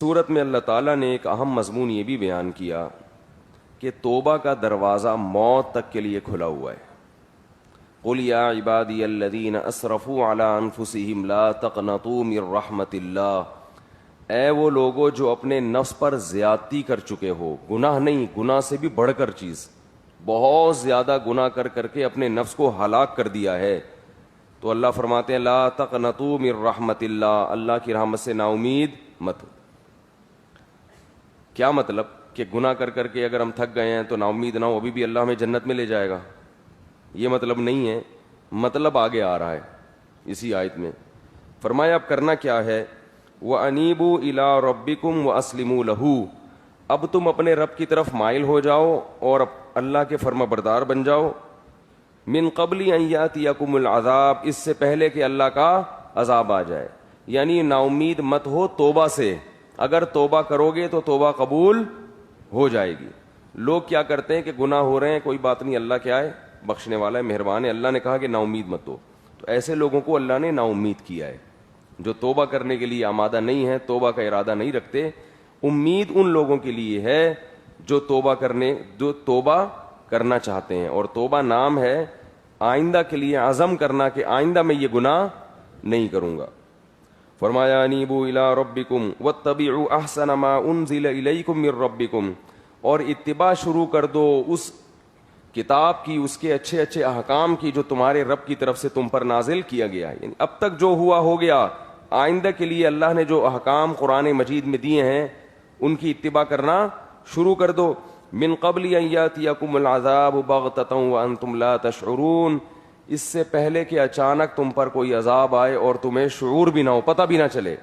صورت میں اللہ تعالیٰ نے ایک اہم مضمون یہ بھی بیان کیا کہ توبہ کا دروازہ موت تک کے لیے کھلا ہوا ہے۔ قل یا عبادی الذین اسرفوا علی انفسہم لا تقنطوا من رحمت اللہ، اے وہ لوگوں جو اپنے نفس پر زیادتی کر چکے ہو، گناہ نہیں، گناہ سے بھی بڑھ کر چیز، بہت زیادہ گناہ کر کے اپنے نفس کو ہلاک کر دیا ہے، تو اللہ فرماتے ہیں لا تقنطوا من رحمت اللہ، اللہ کی رحمت سے نا امید مت ہو۔ کیا مطلب کہ گناہ کر کے اگر ہم تھک گئے ہیں تو نا امید نہ ہو، ابھی بھی اللہ ہمیں جنت میں لے جائے گا، یہ مطلب نہیں ہے۔ مطلب آگے آ رہا ہے اسی آیت میں، فرمایا اب کرنا کیا ہے، وَأَنِيبُوا إِلَىٰ رَبِّكُمْ وَأَسْلِمُوا لَهُ، اب تم اپنے رب کی طرف مائل ہو جاؤ اور اللہ کے فرما بردار بن جاؤ، من قبل ان یاتیکم العذاب، اس سے پہلے کہ اللہ کا عذاب آ جائے، یعنی نا امید مت ہو توبہ سے، اگر توبہ کرو گے تو توبہ قبول ہو جائے گی۔ لوگ کیا کرتے ہیں کہ گناہ ہو رہے ہیں، کوئی بات نہیں، اللہ کیا ہے، بخشنے والا ہے، مہربان ہے، اللہ نے کہا کہ نا امید مت ہو، تو ایسے لوگوں کو اللہ نے نا امید کیا ہے، جو توبہ کرنے کے لیے آمادہ نہیں ہے، توبہ کا ارادہ نہیں رکھتے۔ امید ان لوگوں کے لیے ہے جو توبہ کرنا چاہتے ہیں، اور توبہ نام ہے آئندہ کے لیے عزم کرنا کہ آئندہ میں یہ گناہ نہیں کروں گا۔ فرمایا انیبوا الی ربکم واتبعوا احسن ما انزل الیکم من ربکم، اور اتباع شروع کر دو اس کتاب کی، اس کے اچھے اچھے احکام کی جو تمہارے رب کی طرف سے تم پر نازل کیا گیا ہے، یعنی اب تک جو ہوا ہو گیا، آئندہ کے لیے اللہ نے جو احکام قرآن مجید میں دیے ہیں ان کی اتباع کرنا شروع کر دو۔ من قبل ان یاتیکم العذاب بغتۃ وانتم لا تشعرون، اس سے پہلے کہ اچانک تم پر کوئی عذاب آئے اور تمہیں شعور بھی نہ ہو، پتہ بھی نہ چلے۔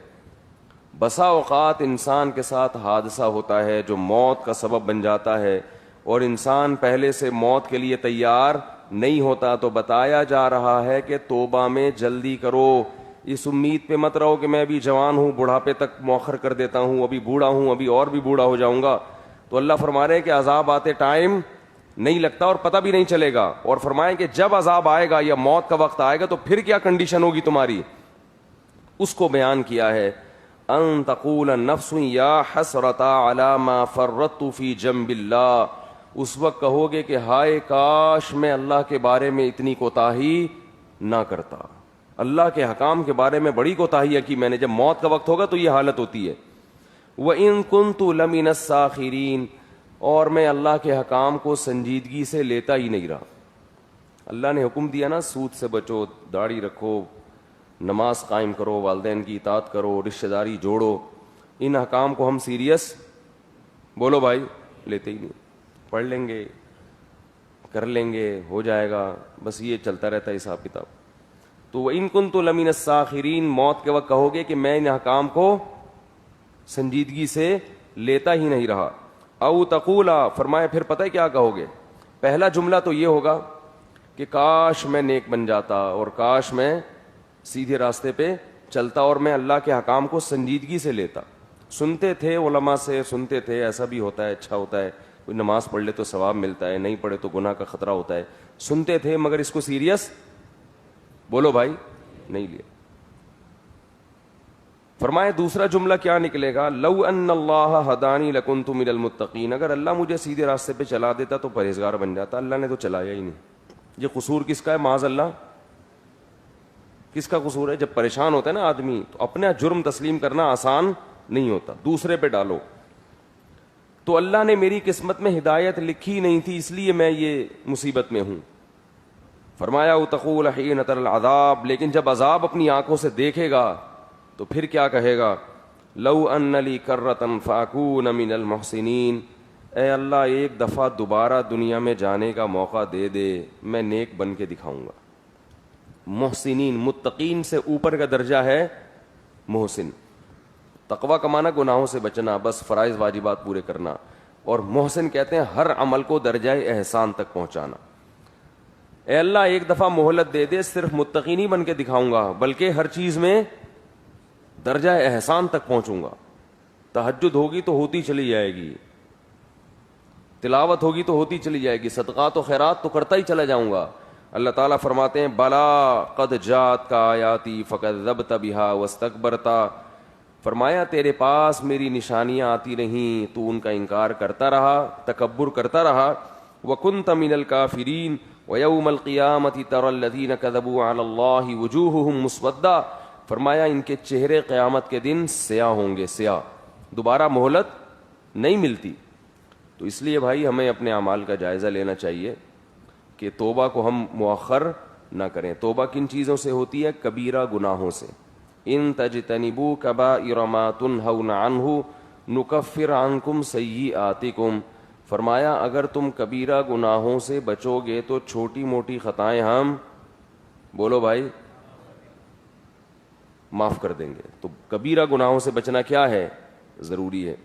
بسا اوقات انسان کے ساتھ حادثہ ہوتا ہے جو موت کا سبب بن جاتا ہے، اور انسان پہلے سے موت کے لیے تیار نہیں ہوتا، تو بتایا جا رہا ہے کہ توبہ میں جلدی کرو، اس امید پہ مت رہو کہ میں ابھی جوان ہوں، بڑھاپے تک مؤخر کر دیتا ہوں، ابھی بوڑھا ہوں، ابھی اور بھی بوڑھا ہو جاؤں گا۔ تو اللہ فرما رہے ہیں کہ عذاب آتے ٹائم نہیں لگتا اور پتہ بھی نہیں چلے گا، اور فرمائیں کہ جب عذاب آئے گا یا موت کا وقت آئے گا تو پھر کیا کنڈیشن ہوگی تمہاری، اس کو بیان کیا ہے۔ ان تقول النفس یا حسرتا علی ما فرطت فی جنب اللہ، اس وقت کہو گے کہ ہائے کاش میں اللہ کے بارے میں اتنی کوتاہی نہ کرتا، اللہ کے حکام کے بارے میں بڑی کوتاہی کی میں نے، جب موت کا وقت ہوگا تو یہ حالت ہوتی ہے۔ وَإِن كُنتُ لَمِنَ السَّاخِرِينَ، اور میں اللہ کے حکام کو سنجیدگی سے لیتا ہی نہیں رہا۔ اللہ نے حکم دیا نا سود سے بچو، داڑھی رکھو، نماز قائم کرو، والدین کی اطاعت کرو، رشتہ داری جوڑو، ان حکام کو ہم سیریس بولو بھائی لیتے ہی نہیں، پڑھ لیں گے، کر لیں گے، ہو جائے گا، بس یہ چلتا رہتا ہے حساب کتاب۔ تو وَإِن كُنتُ لَمِنَ السَّاخِرِينَ، موت کے وقت کہو گے کہ میں ان حکام کو سنجیدگی سے لیتا ہی نہیں رہا۔ او تقولا، فرمایا پھر پتہ ہے کیا کہو گے، پہلا جملہ تو یہ ہوگا کہ کاش میں نیک بن جاتا، اور کاش میں سیدھے راستے پہ چلتا، اور میں اللہ کے حکام کو سنجیدگی سے لیتا۔ سنتے تھے علماء سے، سنتے تھے ایسا بھی ہوتا ہے، اچھا ہوتا ہے، کوئی نماز پڑھ لے تو ثواب ملتا ہے، نہیں پڑھے تو گناہ کا خطرہ ہوتا ہے، سنتے تھے، مگر اس کو سیریس بولو بھائی نہیں لیا۔ فرمائے دوسرا جملہ کیا نکلے گا، لو ان اللہ ہدانی لکنت من المتقین، اگر اللہ مجھے سیدھے راستے پہ چلا دیتا تو پرہیزگار بن جاتا، اللہ نے تو چلایا ہی نہیں۔ یہ قصور کس کا ہے معاذ اللہ، کس کا قصور ہے؟ جب پریشان ہوتا ہے نا آدمی تو اپنا جرم تسلیم کرنا آسان نہیں ہوتا، دوسرے پہ ڈالو۔ تو اللہ نے میری قسمت میں ہدایت لکھی نہیں تھی، اس لیے میں یہ مصیبت میں ہوں۔ فرمایا تقول حین تر العذاب، لیکن جب عذاب اپنی آنکھوں سے دیکھے گا تو پھر کیا کہے گا، لو ان لی کرۃ فاکون من المحسنین، اے اللہ ایک دفعہ دوبارہ دنیا میں جانے کا موقع دے دے، میں نیک بن کے دکھاؤں گا۔ محسنین، متقین سے اوپر کا درجہ ہے محسن۔ تقویٰ کا معنی گناہوں سے بچنا، بس فرائض واجبات پورے کرنا، اور محسن کہتے ہیں ہر عمل کو درجہ احسان تک پہنچانا۔ اے اللہ ایک دفعہ مہلت دے دے، صرف متقین ہی بن کے دکھاؤں گا، بلکہ ہر چیز میں درجہ احسان تک پہنچوں گا۔ تہجد ہوگی تو ہوتی چلی جائے گی، تلاوت ہوگی تو ہوتی چلی جائے گی، صدقات و خیرات تو کرتا ہی چلا جاؤں گا۔ اللہ تعالیٰ فرماتے ہیں بلا قد جات کا آیاتی فکذبت بہا واستکبرتا، فرمایا تیرے پاس میری نشانیاں آتی رہیں تو ان کا انکار کرتا رہا، تکبر کرتا رہا. وَكُنْتَ مِنَ الْكَافِرِينَ وَيَوْمَ الْقِيَامَةِ تَرَى الَّذِينَ كَذَبُوا عَلَى اللَّهِ وُجُوهُهُمْ مُسْوَدَّةٌ. فرمایا ان کے چہرے قیامت کے دن سیاہ ہوں گے، سیاہ، دوبارہ مہلت نہیں ملتی. تو اس لیے بھائی ہمیں اپنے اعمال کا جائزہ لینا چاہیے کہ توبہ کو ہم مؤخر نہ کریں. توبہ کن چیزوں سے ہوتی ہے؟ کبیرہ گناہوں سے. ان تجتنبوا کبائر ما تنہون عنہ نکفر عنکم سیئاتکم. فرمایا اگر تم کبیرہ گناہوں سے بچو گے تو چھوٹی موٹی خطائیں ہم، بولو بھائی، معاف کر دیں گے. تو کبیرہ گناہوں سے بچنا کیا ہے؟ ضروری ہے.